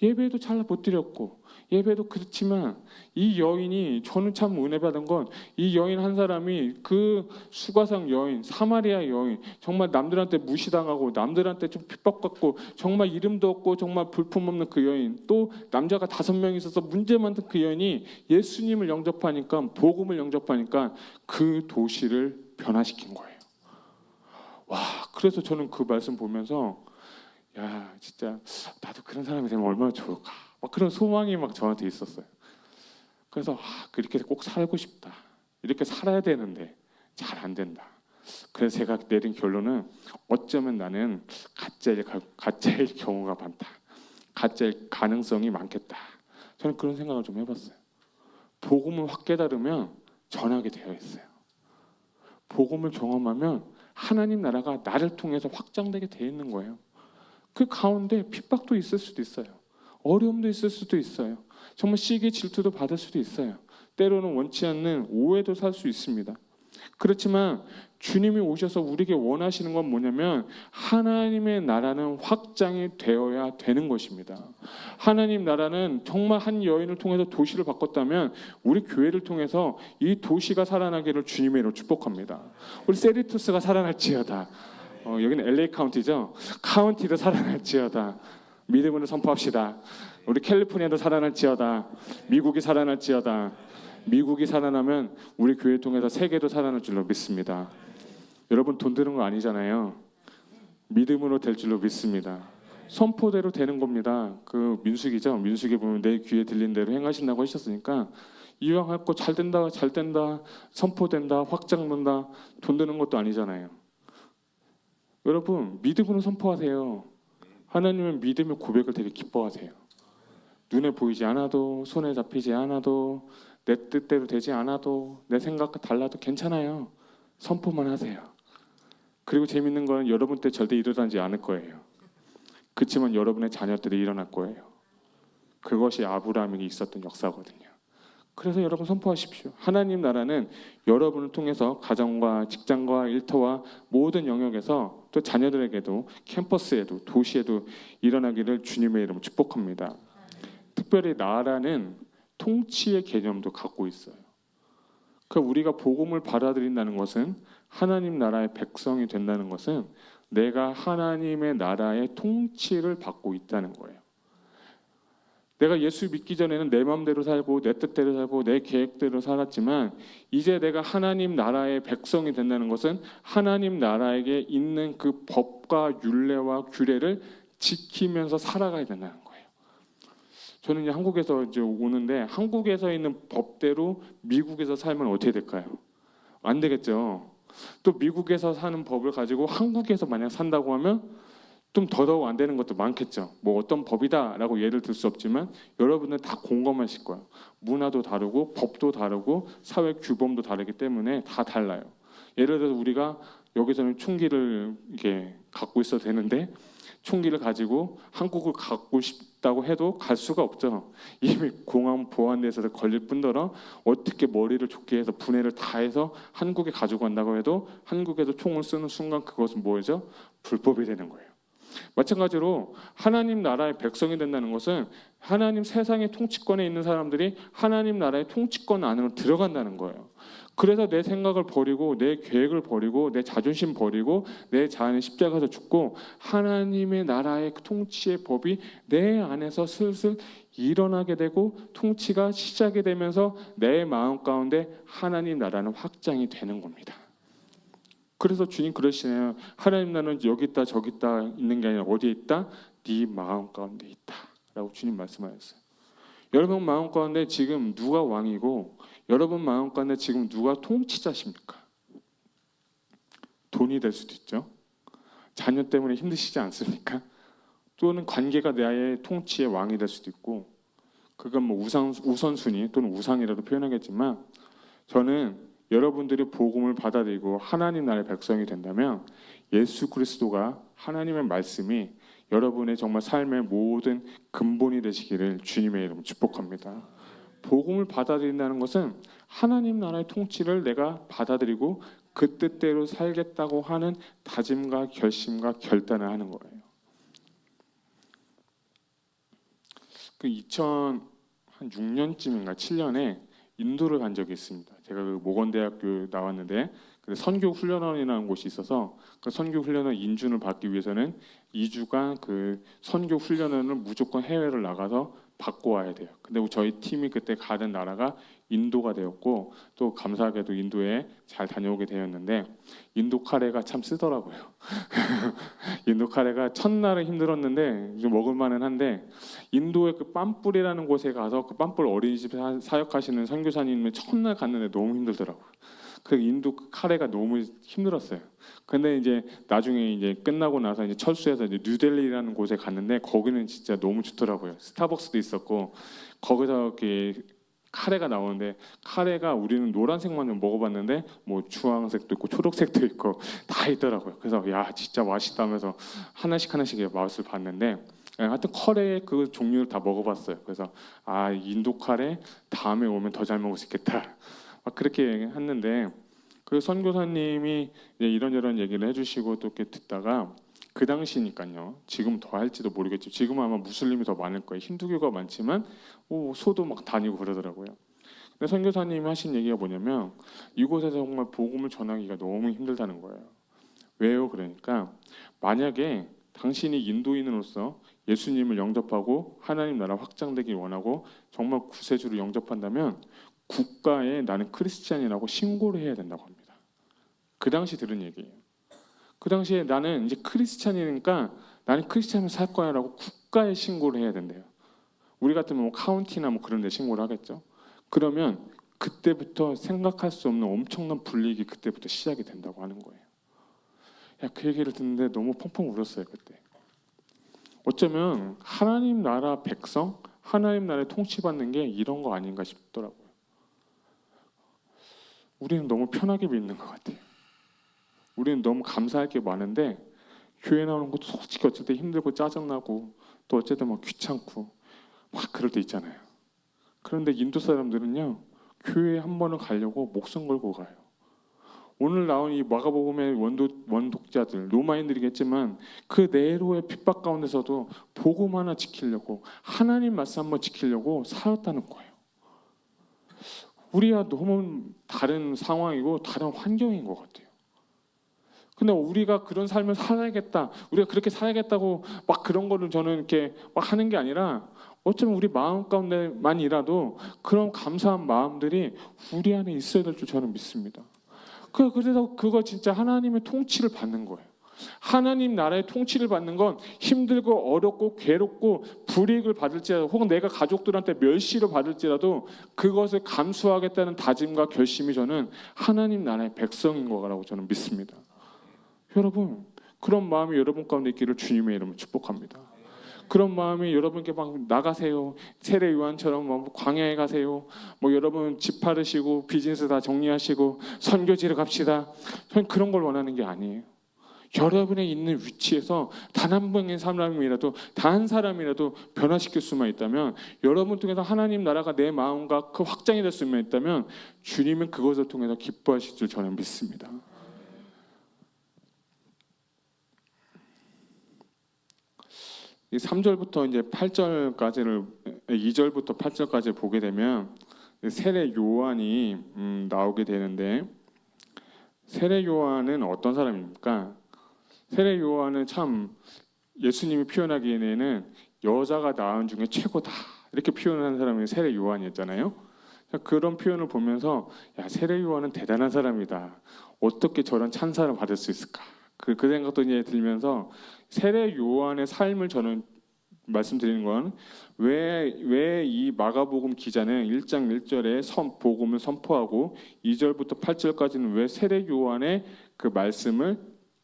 Speaker 3: 예배도 잘 못 드렸고 예배도 그렇지만 이 여인이 저는 참 은혜 받은 건 이 여인 한 사람이 그 수가성 여인 사마리아 여인 정말 남들한테 무시당하고 남들한테 좀 핍박받고 정말 이름도 없고 정말 볼품없는 그 여인 또 남자가 5명 있어서 문제 많던 그 여인이 예수님을 영접하니까 복음을 영접하니까 그 도시를 변화시킨 거예요. 와 그래서 저는 그 말씀 보면서 야 진짜 나도 그런 사람이 되면 얼마나 좋을까 막 그런 소망이 막 저한테 있었어요. 그래서 그렇게 꼭 살고 싶다. 이렇게 살아야 되는데 잘 안 된다. 그래서 제가 내린 결론은 어쩌면 나는 가짜일 경우가 많다. 가짜일 가능성이 많겠다. 저는 그런 생각을 좀 해봤어요. 복음을 확 깨달으면 전하게 되어 있어요. 복음을 경험하면 하나님 나라가 나를 통해서 확장되게 되어 있는 거예요. 그 가운데 핍박도 있을 수도 있어요. 어려움도 있을 수도 있어요. 정말 시기 질투도 받을 수도 있어요. 때로는 원치 않는 오해도 살 수 있습니다. 그렇지만 주님이 오셔서 우리에게 원하시는 건 뭐냐면 하나님의 나라는 확장이 되어야 되는 것입니다. 하나님 나라는 정말 한 여인을 통해서 도시를 바꿨다면 우리 교회를 통해서 이 도시가 살아나기를 주님의 이름으로 축복합니다. 우리 세리투스가 살아날지어다. 여기는 LA 카운티죠. 카운티도 살아날지어다. 믿음으로 선포합시다. 우리 캘리포니아도 살아날지어다. 미국이 살아날지어다. 미국이 살아나면 우리 교회 통해서 세계도 살아날 줄로 믿습니다. 여러분 돈 드는 거 아니잖아요. 믿음으로 될 줄로 믿습니다. 선포대로 되는 겁니다. 그 민수기죠. 민수기 보면 내 귀에 들린 대로 행하신다고 하셨으니까 이왕 할 거 잘 된다, 잘 된다, 선포된다, 확장된다, 돈 드는 것도 아니잖아요. 여러분 믿음으로 선포하세요. 하나님은 믿음의 고백을 되게 기뻐하세요. 눈에 보이지 않아도 손에 잡히지 않아도 내 뜻대로 되지 않아도 내 생각과 달라도 괜찮아요. 선포만 하세요. 그리고 재밌는 건 여러분 때 절대 일어나지 않을 거예요. 그렇지만 여러분의 자녀들이 일어날 거예요. 그것이 아브라함에게 있었던 역사거든요. 그래서 여러분 선포하십시오. 하나님 나라는 여러분을 통해서 가정과 직장과 일터와 모든 영역에서 또 자녀들에게도 캠퍼스에도 도시에도 일어나기를 주님의 이름으로 축복합니다. 특별히 나라는 통치의 개념도 갖고 있어요. 그러니까 우리가 복음을 받아들인다는 것은 하나님 나라의 백성이 된다는 것은 내가 하나님의 나라의 통치를 받고 있다는 거예요. 내가 예수 믿기 전에는 내 마음대로 살고 내 뜻대로 살고 내 계획대로 살았지만 이제 내가 하나님 나라의 백성이 된다는 것은 하나님 나라에게 있는 그 법과 율례와 규례를 지키면서 살아가야 된다는 거예요. 저는 이제 한국에서 이제 오는데 한국에서 있는 법대로 미국에서 살면 어떻게 될까요? 안 되겠죠. 또 미국에서 사는 법을 가지고 한국에서 만약 산다고 하면 좀 더더욱 안 되는 것도 많겠죠. 뭐 어떤 법이다라고 예를 들 수 없지만 여러분은 다 공감하실 거예요. 문화도 다르고 법도 다르고 사회 규범도 다르기 때문에 다 달라요. 예를 들어서 우리가 여기서는 총기를 이렇게 갖고 있어도 되는데 총기를 가지고 한국을 갖고 싶다고 해도 갈 수가 없죠. 이미 공항 보안대에서 걸릴 뿐더러 어떻게 머리를 좋게 해서 분해를 다 해서 한국에 가지고 간다고 해도 한국에서 총을 쓰는 순간 그것은 뭐죠? 불법이 되는 거예요. 마찬가지로 하나님 나라의 백성이 된다는 것은 하나님 세상의 통치권에 있는 사람들이 하나님 나라의 통치권 안으로 들어간다는 거예요. 그래서 내 생각을 버리고 내 계획을 버리고 내 자존심 버리고 내 자아는 십자가에서 죽고 하나님의 나라의 통치의 법이 내 안에서 슬슬 일어나게 되고 통치가 시작이 되면서 내 마음 가운데 하나님 나라는 확장이 되는 겁니다. 그래서 주님 그러시네요. 하나님 나라는 여기 있다 저기 있다 있는 게 아니라 어디에 있다? 네 마음 가운데 있다 라고 주님 말씀하셨어요. 여러분 마음 가운데 지금 누가 왕이고 여러분 마음 가운데 지금 누가 통치자십니까? 돈이 될 수도 있죠. 자녀 때문에 힘드시지 않습니까? 또는 관계가 나의 통치의 왕이 될 수도 있고 그건 뭐 우선순위 또는 우상이라도 표현하겠지만 저는 여러분들이 복음을 받아들이고 하나님 나라의 백성이 된다면 예수 그리스도가 하나님의 말씀이 여러분의 정말 삶의 모든 근본이 되시기를 주님의 이름으로 축복합니다. 복음을 받아들인다는 것은 하나님 나라의 통치를 내가 받아들이고 그 뜻대로 살겠다고 하는 다짐과 결심과 결단을 하는 거예요. 그 2006년쯤인가 7년에 인도를 간 적이 있습니다. 제가 그 모건대학교 나왔는데 선교 훈련원이라는 곳이 있어서 그 선교 훈련원 인준을 받기 위해서는 2주간 그 선교 훈련원을 무조건 해외를 나가서 바꿔와야 돼요. 근데 저희 팀이 그때 가는 나라가 인도가 되었고 또 감사하게도 인도에 잘 다녀오게 되었는데 인도 카레가 참 쓰더라고요. 인도 카레가 첫날은 힘들었는데 좀 먹을만은 한데 인도의 그 빰뿔이라는 곳에 가서 그 빰뿔 어린이집 사역하시는 선교사님이 첫날 갔는데 너무 힘들더라고요. 그 인도 카레가 너무 힘들었어요. 근데 이제 나중에 이제 끝나고 나서 이제 철수해서 이제 뉴델리라는 곳에 갔는데 거기는 진짜 너무 좋더라고요. 스타벅스도 있었고 거기서 이렇게 카레가 나오는데 카레가 우리는 노란색만 좀 먹어봤는데 뭐 주황색도 있고 초록색도 있고 다 있더라고요. 그래서 야 진짜 맛있다면서 하나씩 맛을 봤는데 하여튼 카레 그 종류를 다 먹어봤어요. 그래서 아 인도 카레 다음에 오면 더 잘 먹을 수 있겠다. 막 그렇게 했는데 그 선교사님이 이제 이런저런 얘기를 해주시고 또 이렇게 듣다가 그 당시니까요. 지금 더 할지도 모르겠죠. 지금은 아마 무슬림이 더 많을 거예요. 힌두교가 많지만 소도 막 다니고 그러더라고요. 근데 선교사님이 하신 얘기가 뭐냐면 이곳에서 정말 복음을 전하기가 너무 힘들다는 거예요. 왜요? 그러니까 만약에 당신이 인도인으로서 예수님을 영접하고 하나님 나라 확장되길 원하고 정말 구세주를 영접한다면 국가에 나는 크리스찬이라고 신고를 해야 된다고 합니다. 그 당시 들은 얘기예요. 그 당시에 나는 이제 크리스찬이니까 나는 크리스찬으로 살 거야라고 국가에 신고를 해야 된대요. 우리 같으면 뭐 카운티나 뭐 그런 데 신고를 하겠죠. 그러면 그때부터 생각할 수 없는 엄청난 불이익이 그때부터 시작이 된다고 하는 거예요. 야, 그 얘기를 듣는데 너무 펑펑 울었어요 그때. 어쩌면 하나님 나라 백성, 하나님 나라에 통치받는 게 이런 거 아닌가 싶더라고요. 우리는 너무 편하게 믿는 것 같아요. 우리는 너무 감사할 게 많은데 교회 나오는 것도 솔직히 어쩔 때 힘들고 짜증나고 또 어쨌든 막 귀찮고 막 그럴 때 있잖아요. 그런데 인도 사람들은요 교회에 한 번은 가려고 목숨 걸고 가요. 오늘 나온 이 마가복음의 원독자들 로마인들이겠지만 그 네로의 핍박 가운데서도 복음 하나 지키려고 하나님 말씀 한번 지키려고 살았다는 거예요. 우리와 너무 다른 상황이고 다른 환경인 것 같아요. 근데 우리가 그런 삶을 살아야겠다, 우리가 그렇게 살아야겠다고 막 그런 거를 저는 이렇게 막 하는 게 아니라 어쩌면 우리 마음 가운데만이라도 그런 감사한 마음들이 우리 안에 있어야 될 줄 저는 믿습니다. 그래서 그거 진짜 하나님의 통치를 받는 거예요. 하나님 나라의 통치를 받는 건 힘들고 어렵고 괴롭고 불이익을 받을지라도 혹은 내가 가족들한테 멸시를 받을지라도 그것을 감수하겠다는 다짐과 결심이 저는 하나님 나라의 백성인 거라고 저는 믿습니다. 여러분 그런 마음이 여러분 가운데 있기를 주님의 이름으로 축복합니다. 그런 마음이 여러분께 막 나가세요. 세례 요한처럼 뭐 광야에 가세요. 뭐 여러분 집 팔으시고 비즈니스 다 정리하시고 선교지를 갑시다. 저는 그런 걸 원하는 게 아니에요. 여러분의 있는 위치에서 단 한 명의 사람이라도 단 한 사람이라도 변화시킬 수만 있다면 여러분 통해서 하나님 나라가 내 마음과 그 확장이 될 수만 있다면 주님은 그것을 통해서 기뻐하실 줄 저는 믿습니다. 이 3절부터 이제 8절까지를 2절부터 8절까지 보게 되면 세례 요한이 나오게 되는데 세례 요한은 어떤 사람입니까? 세례 요한은 참 예수님이 표현하기에는 여자가 낳은 중에 최고다 이렇게 표현하는 사람이 세례 요한이었잖아요. 그런 표현을 보면서 야 세례 요한은 대단한 사람이다. 어떻게 저런 찬사를 받을 수 있을까? 그 생각도 이제 들면서 세례 요한의 삶을 저는 말씀드리는 건 왜 이 마가복음 기자는 1장 1절에 복음을 선포하고 2절부터 8절까지는 왜 세례 요한의 그 말씀을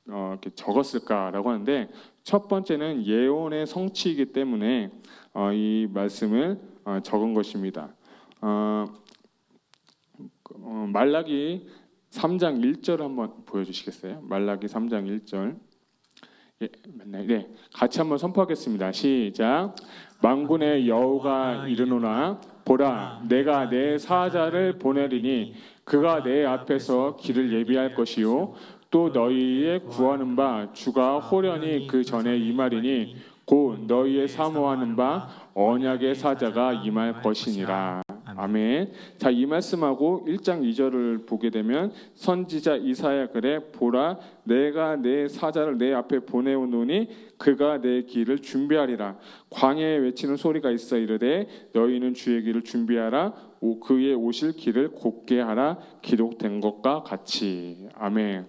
Speaker 3: 이렇게 적었을까라고 하는데 첫 번째는 예언의 성취이기 때문에 이 말씀을 적은 것입니다. 말라기 3장 1절 한번 보여주시겠어요? 말라기 3장 1절. 네, 같이 한번 선포하겠습니다. 시작. 만군의 여호와가 이르노라 보라 내가 내 사자를 보내리니 그가 내 앞에서 길을 예비할 것이요 또 너희의 구하는 바 주가 호련히 그 전에 임하리니 곧 너희의 사모하는 바 언약의 사자가 임할 것이니라. 아멘. 자, 이 말씀하고 1장 2절을 보게 되면 선지자 이사야 그래 보라 내가 내 사자를 내 앞에 보내오노니 그가 내 길을 준비하리라. 광야에 외치는 소리가 있어 이르되 너희는 주의 길을 준비하라. 그의 오실 길을 곧게 하라. 기록된 것과 같이. 아멘.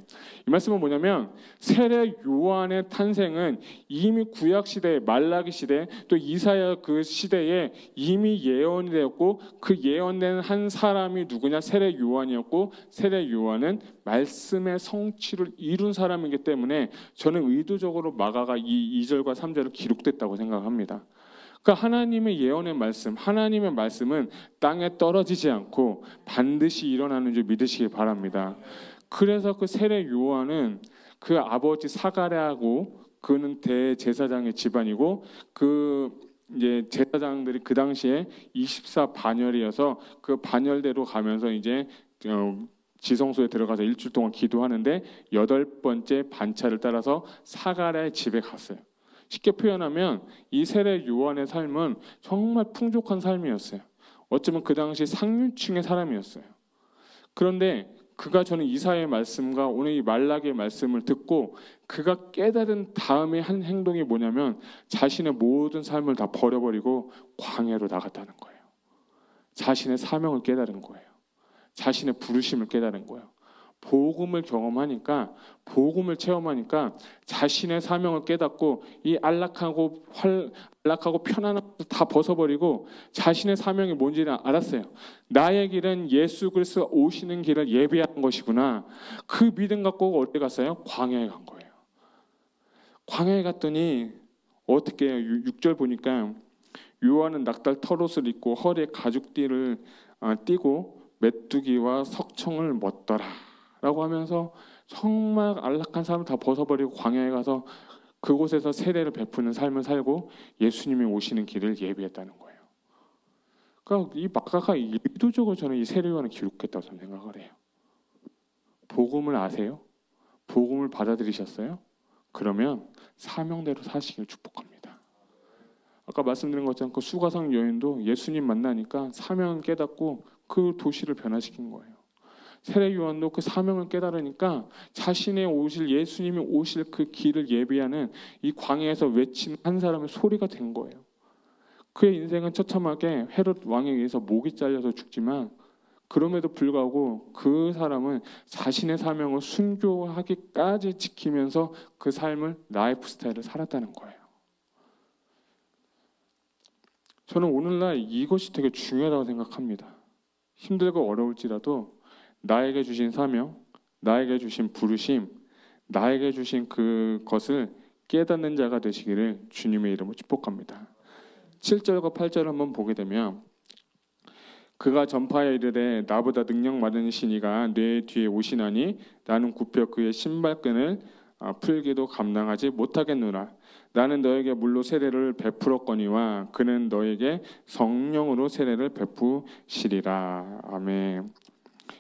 Speaker 3: 이 말씀은 뭐냐면 세례 요한의 탄생은 이미 구약 시대, 말라기 시대, 또 이사야 그 시대에 이미 예언이 되었고 그 예언된 한 사람이 누구냐? 세례 요한이었고 세례 요한은 말씀의 성취를 이룬 사람이기 때문에 저는 의도적으로 마가가 이 2절과 3절을 기록됐다고 생각합니다. 그러니까 하나님의 예언의 말씀, 하나님의 말씀은 땅에 떨어지지 않고 반드시 일어나는 줄 믿으시기 바랍니다. 그래서 그 세례 요한은 그 아버지 사가랴하고 그는 대제사장의 집안이고 그 이제 제사장들이 그 당시에 24 반열이어서 그 반열대로 가면서 이제 지성소에 들어가서 일주일 동안 기도하는데 8번째 반차를 따라서 사가랴의 집에 갔어요. 쉽게 표현하면 이 세례 요한의 삶은 정말 풍족한 삶이었어요. 어쩌면 그 당시 상류층의 사람이었어요. 그런데 그가 저는 이사야의 말씀과 오늘 이 말라기의 말씀을 듣고 그가 깨달은 다음에 한 행동이 뭐냐면 자신의 모든 삶을 다 버려버리고 광야로 나갔다는 거예요. 자신의 사명을 깨달은 거예요. 자신의 부르심을 깨달은 거예요. 복음을 경험하니까, 복음을 체험하니까 자신의 사명을 깨닫고 이 안락하고 편안한 것을 다 벗어버리고 자신의 사명이 뭔지를 알았어요. 나의 길은 예수 그리스도가 오시는 길을 예비하는 것이구나. 그 믿음 갖고 어디 갔어요? 광야에 간 거예요. 광야에 갔더니 어떻게 해요? 6절 보니까 요한은 낙달 털옷을 입고 허리에 가죽띠를 띠고 메뚜기와 석청을 먹더라 라고 하면서 정말 안락한 삶을 다 벗어버리고 광야에 가서 그곳에서 세례를 베푸는 삶을 살고 예수님이 오시는 길을 예비했다는 거예요. 그러니까 이 마가가 의도적으로 저는 이 세례 요한을 기록했다고 저는 생각을 해요. 복음을 아세요? 복음을 받아들이셨어요? 그러면 사명대로 사시길 축복합니다. 아까 말씀드린 것처럼 그 수가성 여인도 예수님 만나니까 사명을 깨닫고 그 도시를 변화시킨 거예요. 세례 요한도 그 사명을 깨달으니까 자신의 오실 예수님이 오실 그 길을 예비하는 이 광야에서 외친 한 사람의 소리가 된 거예요. 그의 인생은 처참하게 헤롯 왕에 의해서 목이 잘려서 죽지만 그럼에도 불구하고 그 사람은 자신의 사명을 순교하기까지 지키면서 그 삶을 라이프 스타일을 살았다는 거예요. 저는 오늘날 이것이 되게 중요하다고 생각합니다. 힘들고 어려울지라도 나에게 주신 사명, 나에게 주신 부르심, 나에게 주신 그것을 깨닫는 자가 되시기를 주님의 이름으로 축복합니다. 7절과 8절을 한번 보게 되면 그가 전파에 이르되 나보다 능력 많은 신이가 내 뒤에 오시나니 나는 굽혀 그의 신발끈을 풀기도 감당하지 못하겠노라. 나는 너에게 물로 세례를 베풀었거니와 그는 너에게 성령으로 세례를 베푸시리라. 아멘.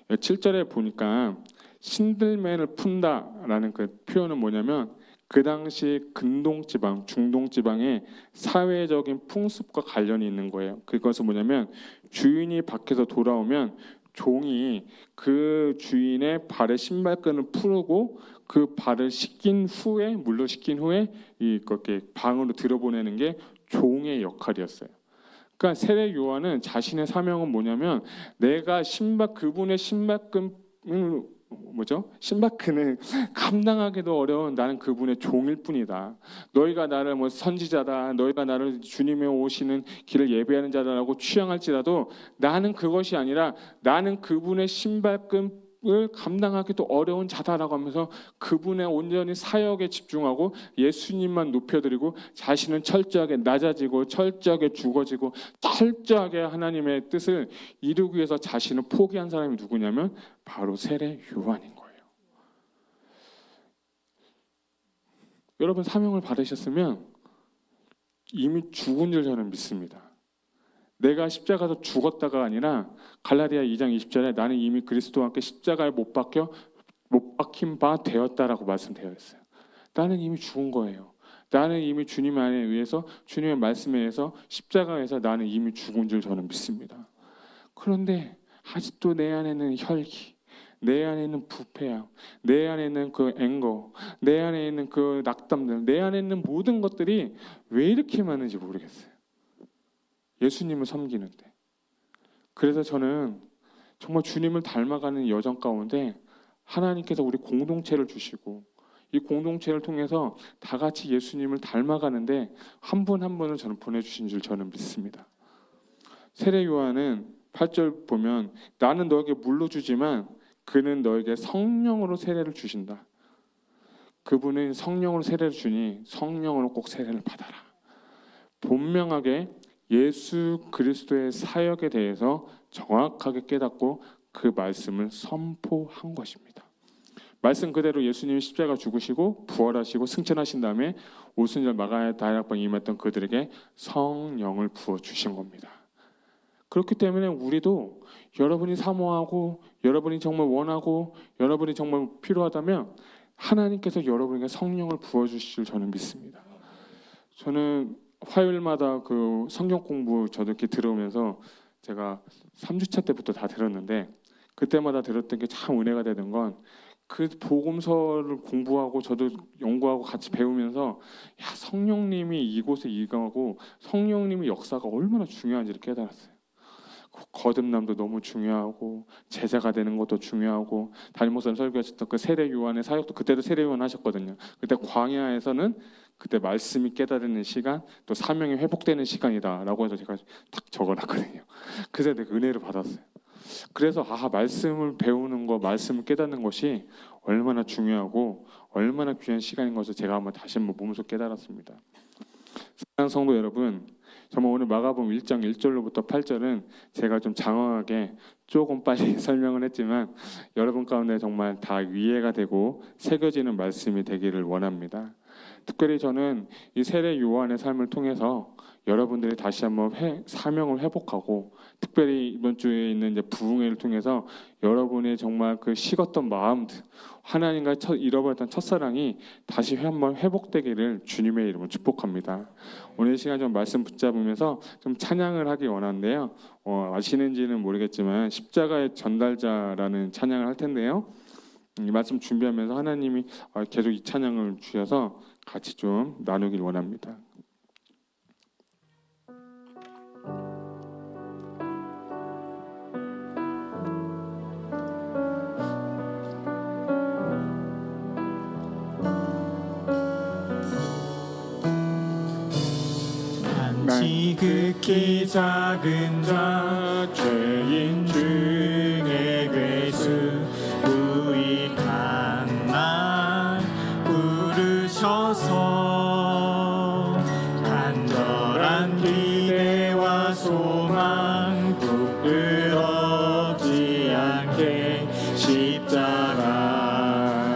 Speaker 3: 7절에 보니까 신들매를 푼다라는 그 표현은 뭐냐면 그 당시 근동지방, 중동지방의 사회적인 풍습과 관련이 있는 거예요. 그것은 뭐냐면 주인이 밖에서 돌아오면 종이 그 주인의 발에 신발끈을 풀고 그 발을 씻긴 후에 물로 씻긴 후에 이렇게 방으로 들여보내는 게 종의 역할이었어요. 그러니까 세례 요한은 자신의 사명은 뭐냐면 내가 그분의 신발끈을 감당하기도 어려운 나는 그분의 종일 뿐이다. 너희가 나를 선지자다, 너희가 나를 주님의 오시는 길을 예배하는 자다라고 취향할지라도 나는 그것이 아니라 나는 그분의 신발끈을 감당하기도 어려운 자다라고 하면서 그분의 온전히 사역에 집중하고 예수님만 높여드리고 자신은 철저하게 낮아지고 철저하게 죽어지고 철저하게 하나님의 뜻을 이루기 위해서 자신을 포기한 사람이 누구냐면 바로 세례 요한인 거예요. 여러분 사명을 받으셨으면 이미 죽은 줄 저는 믿습니다. 내가 십자가에서 죽었다가 아니라 갈라디아 2장 20절에 나는 이미 그리스도와 함께 십자가에 못 박힌 바 되었다라고 말씀되어 있어요. 나는 이미 죽은 거예요. 나는 이미 주님 안에 의해서 주님의 말씀에 의해서 십자가에서 나는 이미 죽은 줄 저는 믿습니다. 그런데 아직도 내 안에는 혈기, 내 안에는 부패함, 내 안에는 그 앵거, 내 안에 있는 그 낙담들, 내 안에 있는 모든 것들이 왜 이렇게 많은지 모르겠어요. 예수님을 섬기는데. 그래서 저는 정말 주님을 닮아가는 여정 가운데 하나님께서 우리 공동체를 주시고 이 공동체를 통해서 다 같이 예수님을 닮아가는데 한 분 한 분을 저는 보내주신 줄 저는 믿습니다. 세례 요한은 8절 보면 나는 너에게 물로 주지만 그는 너에게 성령으로 세례를 주신다. 그분은 성령으로 세례를 주니 성령으로 꼭 세례를 받아라. 분명하게 예수 그리스도의 사역에 대해서 정확하게 깨닫고 그 말씀을 선포한 것입니다. 말씀 그대로 예수님이 십자가 죽으시고 부활하시고 승천하신 다음에 오순절 마가의 다락방에 임했던 그들에게 성령을 부어주신 겁니다. 그렇기 때문에 우리도 여러분이 사모하고 여러분이 정말 원하고 여러분이 정말 필요하다면 하나님께서 여러분에게 성령을 부어주실 줄 저는 믿습니다. 저는 화요일마다 그 성경 공부 저도 이렇게 들으면서 제가 3주차 때부터 다 들었는데 그때마다 들었던 게 참 은혜가 되는 건 그 복음서를 공부하고 저도 연구하고 같이 배우면서 야, 성령님이 이곳에 이강하고 성령님의 역사가 얼마나 중요한지를 깨달았어요. 거듭남도 너무 중요하고 제자가 되는 것도 중요하고 담임 목사님 설교하셨던 그 세례 요한의 사역도 그때도 세례 요한 하셨거든요. 그때 광야에서는 그때 말씀이 깨달는 시간 또 사명이 회복되는 시간이다라고 해서 제가 딱 적어놨거든요. 그래서 내가 은혜를 받았어요. 그래서 말씀을 배우는 거 말씀을 깨닫는 것이 얼마나 중요하고 얼마나 귀한 시간인 것을 제가 한번 다시 한번 몸소 깨달았습니다. 사랑하는 성도 여러분, 정말 오늘 마가복음 1장 1절로부터 8절은 제가 좀 장황하게 조금 빨리 설명을 했지만 여러분 가운데 정말 다 이해가 되고 새겨지는 말씀이 되기를 원합니다. 특별히 저는 이 세례 요한의 삶을 통해서 여러분들이 다시 한번 사명을 회복하고 특별히 이번 주에 있는 이제 부흥회를 통해서 여러분의 정말 그 식었던 마음들 하나님과 잃어버렸던 첫사랑이 다시 한번 회복되기를 주님의 이름으로 축복합니다. 오늘 시간 좀 말씀 붙잡으면서 좀 찬양을 하기 원하는데요. 아시는지는 모르겠지만 십자가의 전달자라는 찬양을 할 텐데요. 이 말씀 준비하면서 하나님이 계속 이 찬양을 주셔서 같이 좀 나누길 원합니다.
Speaker 2: 지극히 작은 자 죄인 중에 괴수 유익한 날 부르셔서 간절한 기대와 소망 부끄럽지 않게 십자가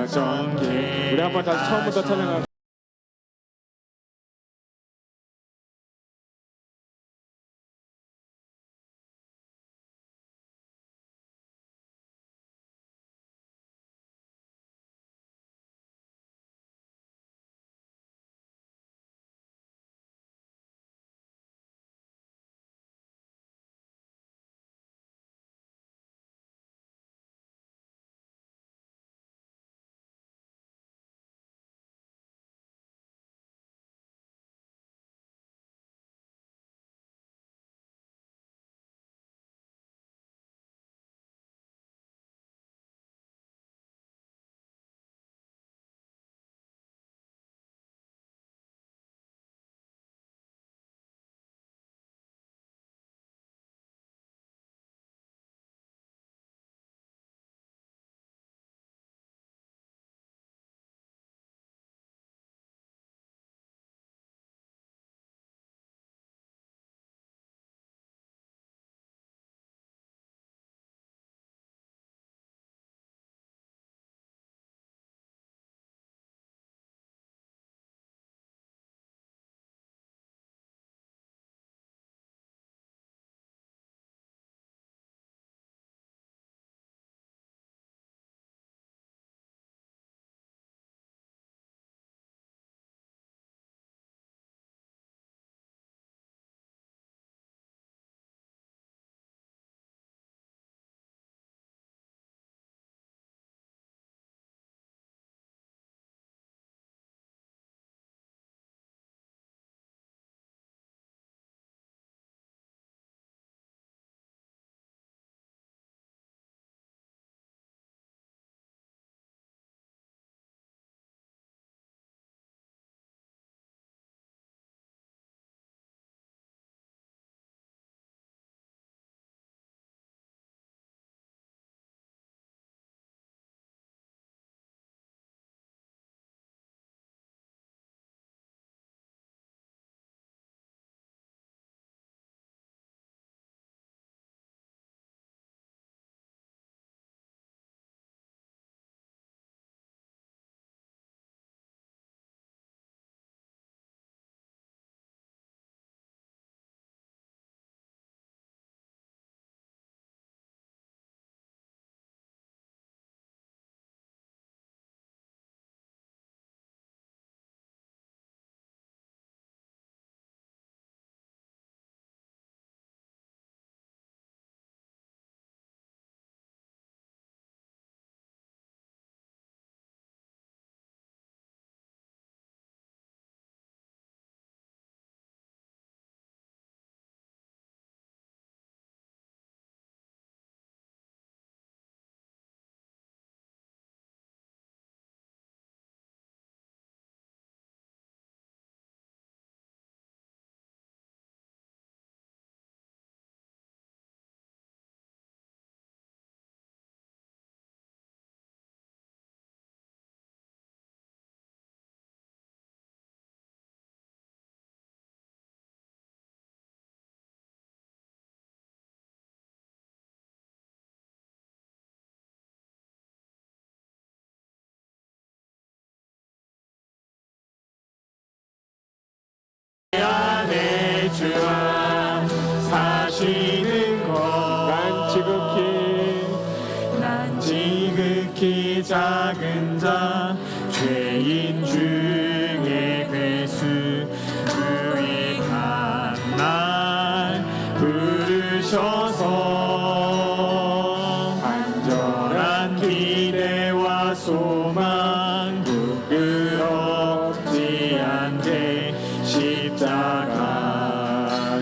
Speaker 2: 전개
Speaker 3: 우리 한번 다시 처음부터 찬양합니다.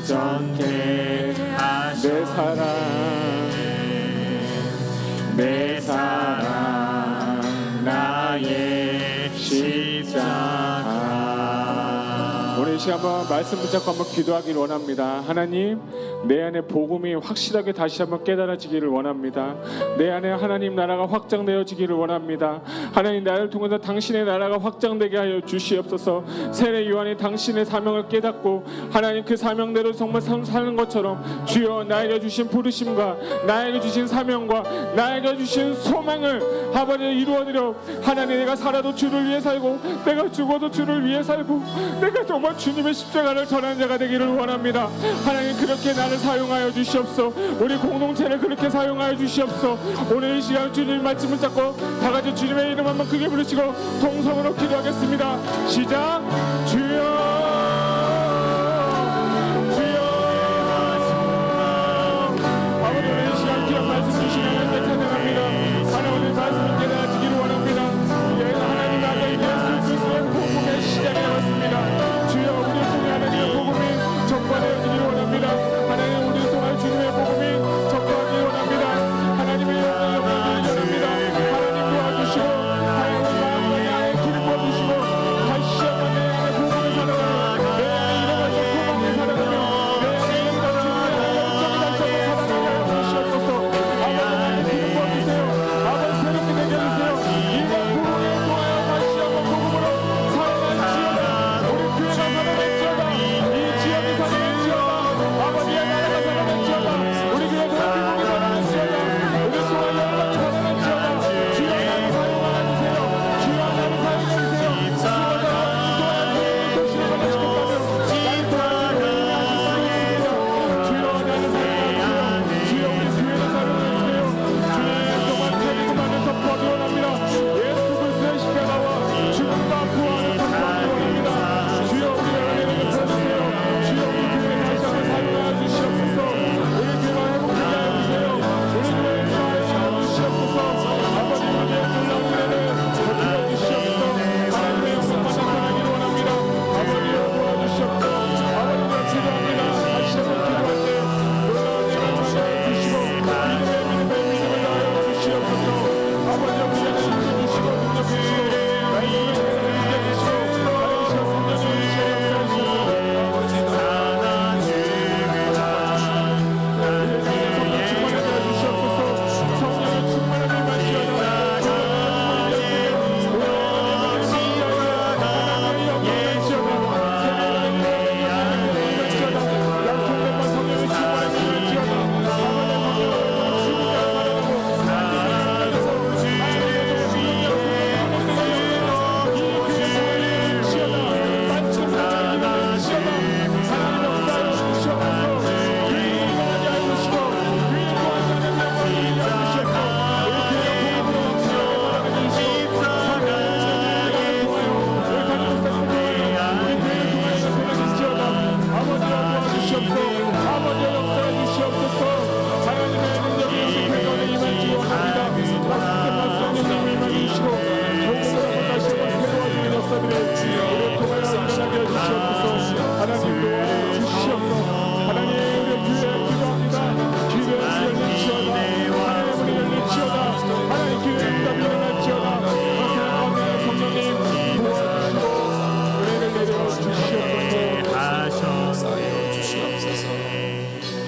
Speaker 3: 가졌네 내 사랑 내 사랑 나의 십자가. 오늘 이 시간 한번 말씀 붙잡고 한번 기도하기를 원합니다. 하나님, 내 안에 복음이 확실하게 다시 한번 깨달아지기를 원합니다. 내 안에 하나님 나라가 확장되어지기를 원합니다. 하나님, 나를 통해서 당신의 나라가 확장되게 하여 주시옵소서. 세례 요한이 당신의 사명을 깨닫고 하나님 그 사명대로 정말 사는 것처럼 주여 나에게 주신 부르심과 나에게 주신 사명과 나에게 주신 소망을 아버지 이루어드려 하나님, 내가 살아도 주를 위해 살고 내가 죽어도 주를 위해 살고 내가 정말 주님의 십자가를 전하는 자가 되기를 원합니다. 하나님, 그렇게 나를 사용하여 주시옵소. 우리 공동체를 그렇게 사용하여 주시옵소. 오늘 이 시간 주님 말씀을 잡고 다 같이 주님의 이름 한번 크게 부르시고 통성으로 기도하겠습니다. 시작. 주여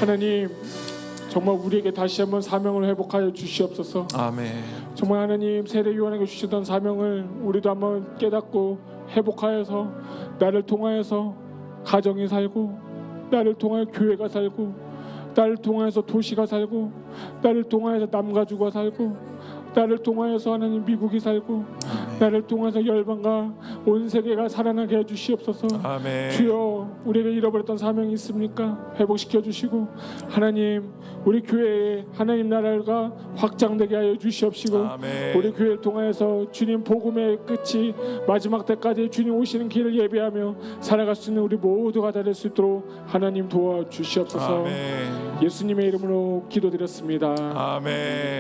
Speaker 3: 하나님, 정말 우리에게 다시 한번 사명을 회복하여 주시옵소서.
Speaker 1: 아멘.
Speaker 3: 정말 하나님, 세례 요한에게 주시던 사명을 우리도 한번 깨닫고 회복하여서 나를 통하여서 가정이 살고, 나를 통하여 교회가 살고, 나를 통하여서 도시가 살고, 나를 통하여서 남가주가 살고, 나를 통하여서 하나님 미국이 살고, 나를 통해서 열방과 온 세계가 살아나게 해주시옵소서.
Speaker 1: 아멘.
Speaker 3: 주여, 우리에게 잃어버렸던 사명이 있습니까? 회복시켜 주시고, 하나님 우리 교회에 하나님 나라가 확장되게 하여 주시옵시고,
Speaker 1: 아멘.
Speaker 3: 우리 교회를 통하여서 주님 복음의 끝이 마지막 때까지 주님 오시는 길을 예배하며 살아갈 수 있는 우리 모두가 될 수 있도록 하나님 도와주시옵소서.
Speaker 1: 아멘.
Speaker 3: 예수님의 이름으로 기도드렸습니다.
Speaker 1: 아멘.